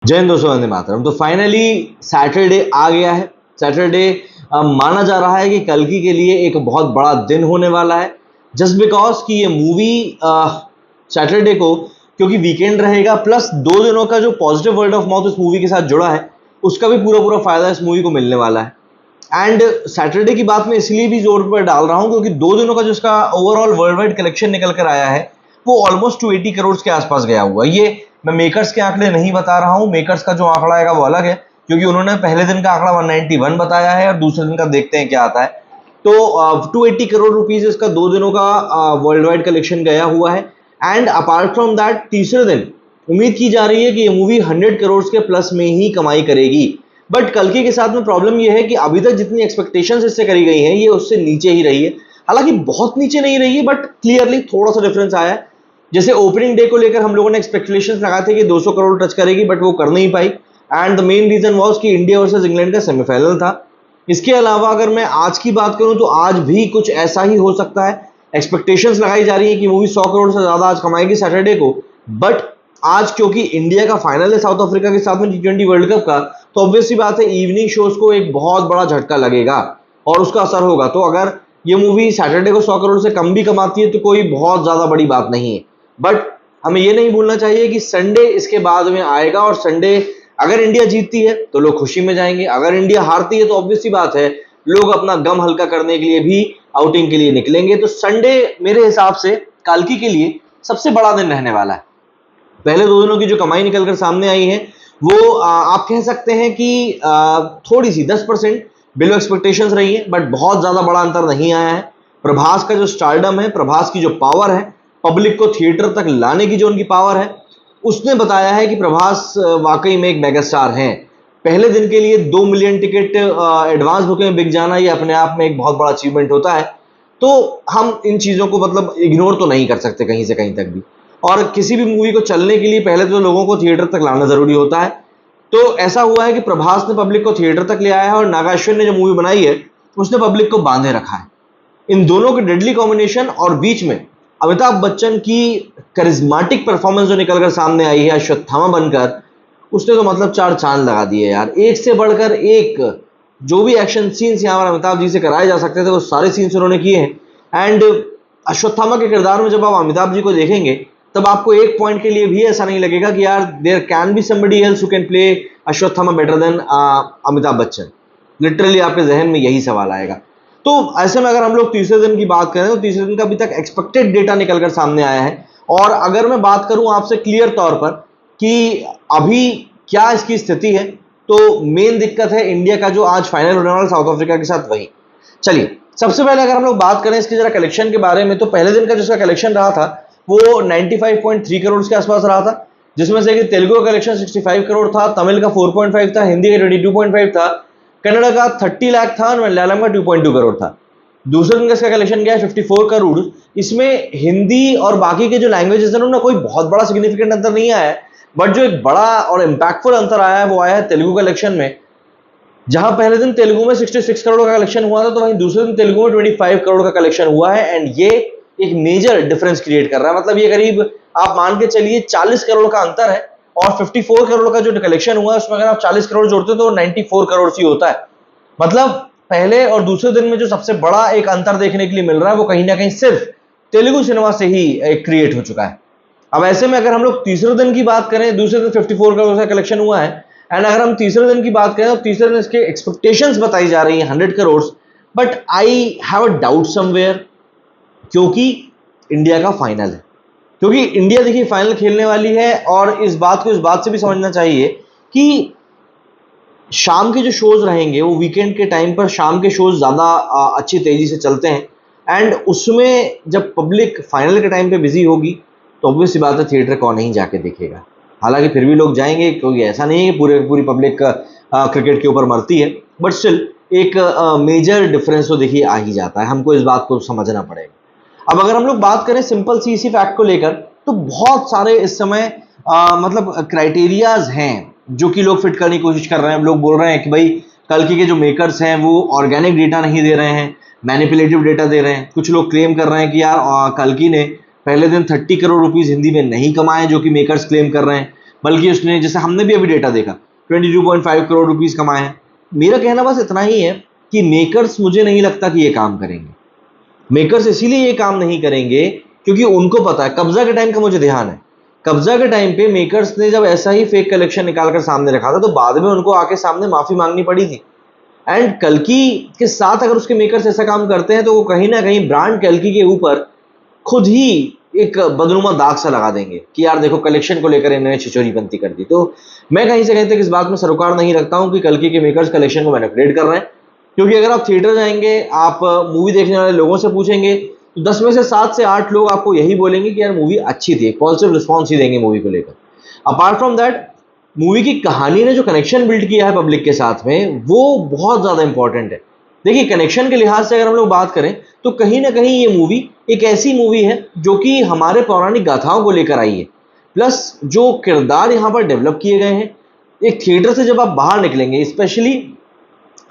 जय हिंद दोस्तों, वंदे मातरम। तो फाइनली सैटरडे आ गया है। सैटरडे माना जा रहा है कि कल्कि के लिए एक बहुत बड़ा दिन होने वाला है, जस्ट बिकॉज कि ये मूवी सैटरडे को, क्योंकि वीकेंड रहेगा, प्लस 2 दिनों का जो पॉजिटिव वर्ड ऑफ माउथ इस मूवी के साथ जुड़ा है उसका भी पूरा पूरा फायदा इस मूवी को मिलने वाला है। एंड सैटरडे की बात मैं इसलिए भी जोर पर डाल रहा हूं क्योंकि 2 दिनों का जो इसका ओवरऑल वर्ल्ड वाइड कलेक्शन निकल कर आया है वो ऑलमोस्ट 280 करोड़ के आसपास गया हुआ है। ये मैं मेकर्स के आंकड़े नहीं बता रहा हूं, मेकर्स का जो आंकड़ा आएगा वो अलग है, क्योंकि उन्होंने पहले दिन का आंकड़ा 191 बताया है और दूसरे दिन का देखते हैं क्या आता है। तो 280 करोड़ रुपीज इसका 2 दिनों का वर्ल्ड वाइड कलेक्शन गया हुआ है। एंड अपार्ट फ्रॉम दैट तीसरे दिन उम्मीद की जा रही है कि ये मूवी 100 करोड़ के प्लस में ही कमाई करेगी। बट कल्कि के साथ में प्रॉब्लम ये है कि अभी तक जितनी एक्सपेक्टेशंस इससे करी गई हैं ये उससे नीचे ही रही है। हालांकि बहुत नीचे नहीं रही है, बट क्लियरली थोड़ा सा डिफरेंस आया है। जैसे ओपनिंग डे को लेकर हम लोगों ने एक्सपेक्टेशंस लगाए थे कि 200 करोड़ टच करेगी, बट वो कर नहीं पाई। And the main reason was कि इंडिया वर्सेस इंग्लैंड का सेमीफाइनल था। इसके अलावा अगर मैं आज की बात करूं तो आज भी कुछ ऐसा ही हो सकता है। एक्सपेक्टेशंस लगाई जा रही है कि मूवी 100 करोड़ से ज्यादा आज कमाएगी सैटरडे को। बट आज क्योंकि इंडिया का फाइनल है साउथ अफ्रीका के साथ में T20 वर्ल्ड कप का, तो ऑब्वियसली बात है इवनिंग शोज को एक बहुत बड़ा झटका लगेगा और उसका असर होगा। तो अगर ये मूवी सैटरडे को 100 करोड़ से कम भी कमाती है तो कोई बहुत ज्यादा बड़ी बात नहीं है। बट हमें ये नहीं भूलना चाहिए कि संडे इसके बाद में आएगा और संडे अगर इंडिया जीतती है तो लोग खुशी में जाएंगे, अगर इंडिया हारती है तो ऑब्वियसली बात है लोग अपना गम हल्का करने के लिए भी आउटिंग के लिए निकलेंगे। तो संडे मेरे हिसाब से कल्कि के लिए सबसे बड़ा दिन रहने वाला है। पहले 2 दिनों की जो कमाई निकलकर सामने आई है वो आप कह सकते हैं कि थोड़ी सी 10% बिलो एक्सपेक्टेशंस रही है, बट बहुत ज्यादा बड़ा अंतर नहीं आया है। प्रभास का जो स्टारडम है, प्रभास की जो पावर है, पब्लिक को थिएटर तक लाने की जो उनकी पावर है, उसने बताया है कि प्रभास वाकई में एक मेगास्टार हैं। पहले दिन के लिए 2 मिलियन टिकट एडवांस बुकिंग में बिक जाना ये अपने आप में एक बहुत बड़ा अचीवमेंट होता है। तो हम इन चीजों को मतलब इग्नोर तो नहीं कर सकते कहीं से कहीं तक भी। और किसी भी मूवी को चलने के लिए पहले तो लोगों को थिएटर तक लाना जरूरी होता है। तो ऐसा हुआ है कि प्रभास ने पब्लिक को थिएटर तक ले आया है और नागा अश्विन ने जो मूवी बनाई है उसने पब्लिक को बांधे रखा है। इन दोनों के डेडली कॉम्बिनेशन और बीच में अमिताभ बच्चन की करिज्माटिक परफॉर्मेंस जो निकलकर सामने आई है अश्वत्थामा बनकर, उसने तो मतलब 4 चांद लगा दिए यार। एक से बढ़कर एक जो भी एक्शन सीन्स यहाँ पर अमिताभ जी से कराए जा सकते थे वो सारे सीन्स उन्होंने किए हैं। एंड अश्वत्थामा के किरदार में जब आप अमिताभ जी को देखेंगे तब आपको एक पॉइंट के लिए भी ऐसा नहीं लगेगा कि यार there can be somebody else who can play Ashwatthama better than Amitabh Bachchan. Literally आपके जहन में यही सवाल आएगा। तो ऐसे में अगर हम लोग तीसरे दिन की बात करें तो तीसरे दिन का अभी तक एक्सपेक्टेड डेटा निकलकर सामने आया है। और अगर मैं बात करूं आपसे क्लियर तौर पर कि अभी क्या इसकी स्थिति है, तो मेन दिक्कत है इंडिया का जो आज फाइनल होने वाला साउथ अफ्रीका के साथ वही। चलिए सबसे पहले अगर हम लोग बात करें इसकी जरा कलेक्शन के बारे में, तो पहले दिन का जिसका कलेक्शन रहा था वो 95.3 करोड़ के आसपास रहा था, जिसमें से कि तेलुगु का कलेक्शन 65 करोड़ था, तमिल का 4.5 था, हिंदी का 22.5 था, कन्नड़ का 30 लाख था और मलयालम का 2.2 करोड़ था। दूसरे दिन का इसका कलेक्शन गया 54 करोड़। इसमें हिंदी और बाकी के जो लैंग्वेजेस हैं उनमें कोई बहुत बड़ा सिग्निफिकेंट अंतर नहीं आया है, बट जो एक बड़ा और इंपैक्टफुल अंतर आया है वो आया है तेलुगु कलेक्शन में। जहां पहले दिन तेलुगु में 66 करोड़ का कलेक्शन हुआ था, तो वहीं दूसरे दिन तेलुगु में 25 करोड़ का कलेक्शन हुआ है। एंड ये एक मेजर डिफरेंस क्रिएट कर रहा है। मतलब ये करीब आप मान के चलिए 40 करोड़ का अंतर है और 54 करोड़ का जो कलेक्शन हुआ है उसमें अगर आप 40 करोड़ जोड़ते हो तो 94 करोड़ ही होता है। मतलब पहले और दूसरे दिन में जो सबसे बड़ा एक अंतर देखने के लिए मिल रहा है वो कहीं ना कहीं सिर्फ तेलुगु सिनेमा से ही क्रिएट हो चुका है। अब ऐसे में अगर हम लोग तीसरे दिन की बात करें, दूसरे दिन 54 करोड़ का कलेक्शन हुआ है, एंड अगर हम तीसरे दिन की बात करें तो तीसरे दिन इसके एक्सपेक्टेशंस बताई जा रही हैं 100 crore. But I have a doubt somewhere, क्योंकि इंडिया का फाइनल है। क्योंकि इंडिया देखिए फाइनल खेलने वाली है और इस बात को इस बात से भी समझना चाहिए कि शाम के जो शोज रहेंगे वो वीकेंड के टाइम पर शाम के शोज ज्यादा अच्छी तेजी से चलते हैं। एंड उसमें जब पब्लिक फाइनल के टाइम पे बिजी होगी तो ऑब्वियसली बात है थिएटर कौन नहीं जाके देखेगा। हालांकि फिर भी लोग जाएंगे, क्योंकि ऐसा नहीं है कि पूरी पब्लिक क्रिकेट के ऊपर मरती है, बट स्टिल एक मेजर डिफरेंस तो देखिए आ ही जाता है। हमको इस बात को समझना पड़ेगा। अब अगर हम लोग बात करें सिंपल सी इसी फैक्ट को लेकर, तो बहुत सारे इस समय मतलब क्राइटेरियाज हैं जो कि लोग फिट करने की कोशिश कर रहे हैं। लोग बोल रहे हैं कि भाई कल्कि के जो मेकर्स हैं वो ऑर्गेनिक डेटा नहीं दे रहे हैं, मैनिपुलेटिव डेटा दे रहे हैं। कुछ लोग क्लेम कर रहे हैं कि यार कल्कि ने पहले दिन 30 करोड़ रुपीस हिंदी में नहीं कमाए, जो कि मेकर्स क्लेम कर रहे हैं। बल्कि उसने, जैसे हमने भी अभी डेटा देखा, 22.5 करोड़ रुपीस कमाए हैं। मेरा कहना बस इतना ही है कि मेकर्स, मुझे नहीं लगता कि ये काम करेंगे। मेकर्स इसीलिए ये काम नहीं करेंगे क्योंकि उनको पता है, कब्जा के टाइम का मुझे ध्यान है, कब्जा के टाइम पे मेकर्स ने जब ऐसा ही फेक कलेक्शन निकालकर सामने रखा था तो बाद में उनको आके सामने माफी मांगनी पड़ी थी। एंड कल्कि के साथ अगर उसके मेकर्स ऐसा काम करते हैं तो वो कहीं ना कहीं ब्रांड कल्कि के ऊपर खुद ही एक बदनुमा दाग सा लगा देंगे कि यार देखो कलेक्शन को लेकर इन्होंने छिचोरीपंती कर दी। तो मैं कहीं से कहीं तक इस बात में सरोकार नहीं रखता हूं कि कल्कि के मेकर्स कलेक्शन को मैनिपुलेट कर रहे हैं, क्योंकि अगर आप थिएटर जाएंगे, आप मूवी देखने वाले लोगों से पूछेंगे तो 10 में से 7 से 8 लोग आपको यही बोलेंगे कि यार मूवी अच्छी थी, पॉजिटिव रिस्पॉन्स ही देंगे मूवी को लेकर। अपार्ट फ्रॉम दैट, मूवी की कहानी ने जो कनेक्शन बिल्ड किया है पब्लिक के साथ में, वो बहुत ज्यादा इंपॉर्टेंट है। देखिए, कनेक्शन के लिहाज से अगर हम लोग बात करें तो कहीं ना कहीं ये मूवी एक ऐसी मूवी है जो कि हमारे पौराणिक गाथाओं को लेकर आई है, प्लस जो किरदार यहाँ पर डेवलप किए गए हैं। एक थिएटर से जब आप बाहर निकलेंगे, स्पेशली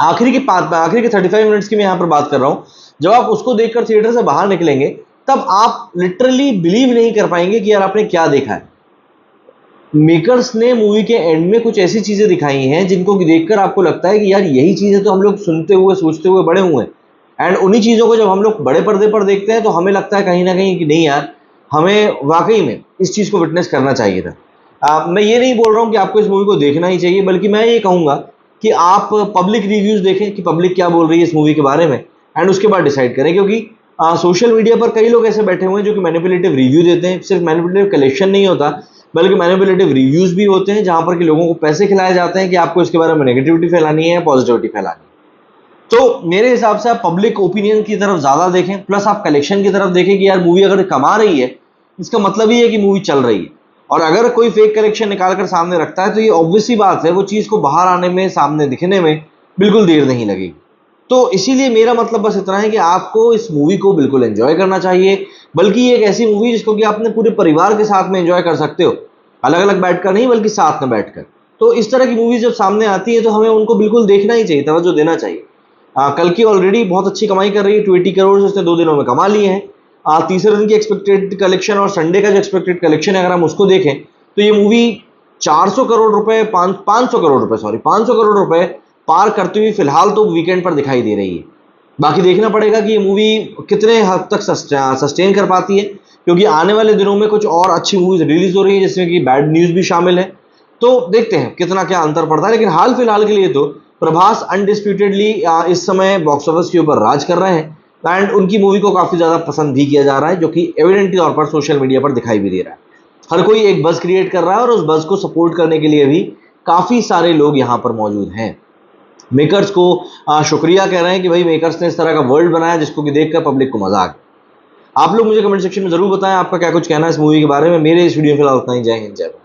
आखिरी के 35 मिनट्स की मैं यहाँ पर बात कर रहा हूँ, जब आप उसको देखकर थिएटर से बाहर निकलेंगे तब आप लिटरली बिलीव नहीं कर पाएंगे कि यार आपने क्या देखा है। मेकर्स ने मूवी के एंड में कुछ ऐसी चीजें दिखाई हैं जिनको देखकर आपको लगता है कि यार यही चीजें तो हम लोग सुनते हुए सोचते हुए बड़े हुए हैं। एंड उन्हीं चीजों को जब हम लोग बड़े पर्दे पर देखते हैं तो हमें लगता है कहीं ना कहीं कि नहीं यार, हमें वाकई में इस चीज को विटनेस करना चाहिए था। मैं ये नहीं बोल रहा हूँ कि आपको इस मूवी को देखना ही चाहिए, बल्कि मैं ये कहूंगा कि आप पब्लिक रिव्यूज देखें कि पब्लिक क्या बोल रही है इस मूवी के बारे में, एंड उसके बाद डिसाइड करें। क्योंकि सोशल मीडिया पर कई लोग ऐसे बैठे हुए हैं जो कि मैनिपुलेटिव रिव्यू देते हैं। सिर्फ मैनिपुलेटिव कलेक्शन नहीं होता, बल्कि मैनिपुलेटिव रिव्यूज भी होते हैं जहां पर कि लोगों को पैसे खिलाए जाते हैं कि आपको इसके बारे में नेगेटिविटी फैलानी है, पॉजिटिविटी फैलानी है। तो मेरे हिसाब से आप पब्लिक ओपिनियन की तरफ ज्यादा देखें, प्लस आप कलेक्शन की तरफ देखें कि यार मूवी अगर कमा रही है इसका मतलब ही है कि मूवी चल रही है। और अगर कोई फेक कलेक्शन निकालकर सामने रखता है तो ये ऑब्वियस सी बात है, वो चीज को बाहर आने में, सामने दिखने में बिल्कुल देर नहीं लगेगी। तो इसीलिए मेरा मतलब बस इतना है कि आपको इस मूवी को बिल्कुल एंजॉय करना चाहिए, बल्कि ये एक ऐसी मूवी जिसको कि आपने पूरे परिवार के साथ में एंजॉय कर सकते हो, अलग अलग बैठकर नहीं बल्कि साथ में बैठकर। तो इस तरह की मूवीज जब सामने आती है तो हमें उनको बिल्कुल देखना ही चाहिए, तवज्जो देना चाहिए। कल की ऑलरेडी बहुत अच्छी कमाई कर रही है, 20 करोड़ उसने 2 दिनों में कमा लिए हैं। तीसरे दिन की एक्सपेक्टेड कलेक्शन और संडे का जो एक्सपेक्टेड कलेक्शन है अगर हम उसको देखें तो ये मूवी 400 करोड़ रुपए, 500 करोड़ रुपए, सॉरी 500 करोड़ रुपए पार करती हुई फिलहाल तो वीकेंड पर दिखाई दे रही है। बाकी देखना पड़ेगा कि ये मूवी कितने हद तक सस्टेन कर पाती है, क्योंकि आने वाले दिनों में कुछ और अच्छी मूवीज रिलीज हो रही है जिसमें कि बैड न्यूज भी शामिल है। तो देखते हैं कितना क्या अंतर पड़ता है, लेकिन हाल फिलहाल के लिए तो प्रभास अनडिस्प्यूटेडली इस समय बॉक्स ऑफिस के ऊपर राज कर रहे हैं, एंड उनकी मूवी को काफी ज्यादा पसंद भी किया जा रहा है, जो कि एविडेंटली तौर पर सोशल मीडिया पर दिखाई भी दे रहा है। हर कोई एक बज़ क्रिएट कर रहा है और उस बज़ को सपोर्ट करने के लिए भी काफी सारे लोग यहाँ पर मौजूद हैं। मेकर्स को शुक्रिया कह रहे हैं कि भाई मेकर्स ने इस तरह का वर्ल्ड बनाया जिसको कि देखकर पब्लिक को मजा आ गया। आप लोग मुझे कमेंट सेक्शन में जरूर बताएं आपका क्या कुछ कहना है इस मूवी के बारे में। मेरे इस वीडियो में फिलहाल उतना ही। जय हिंद, जय भारत।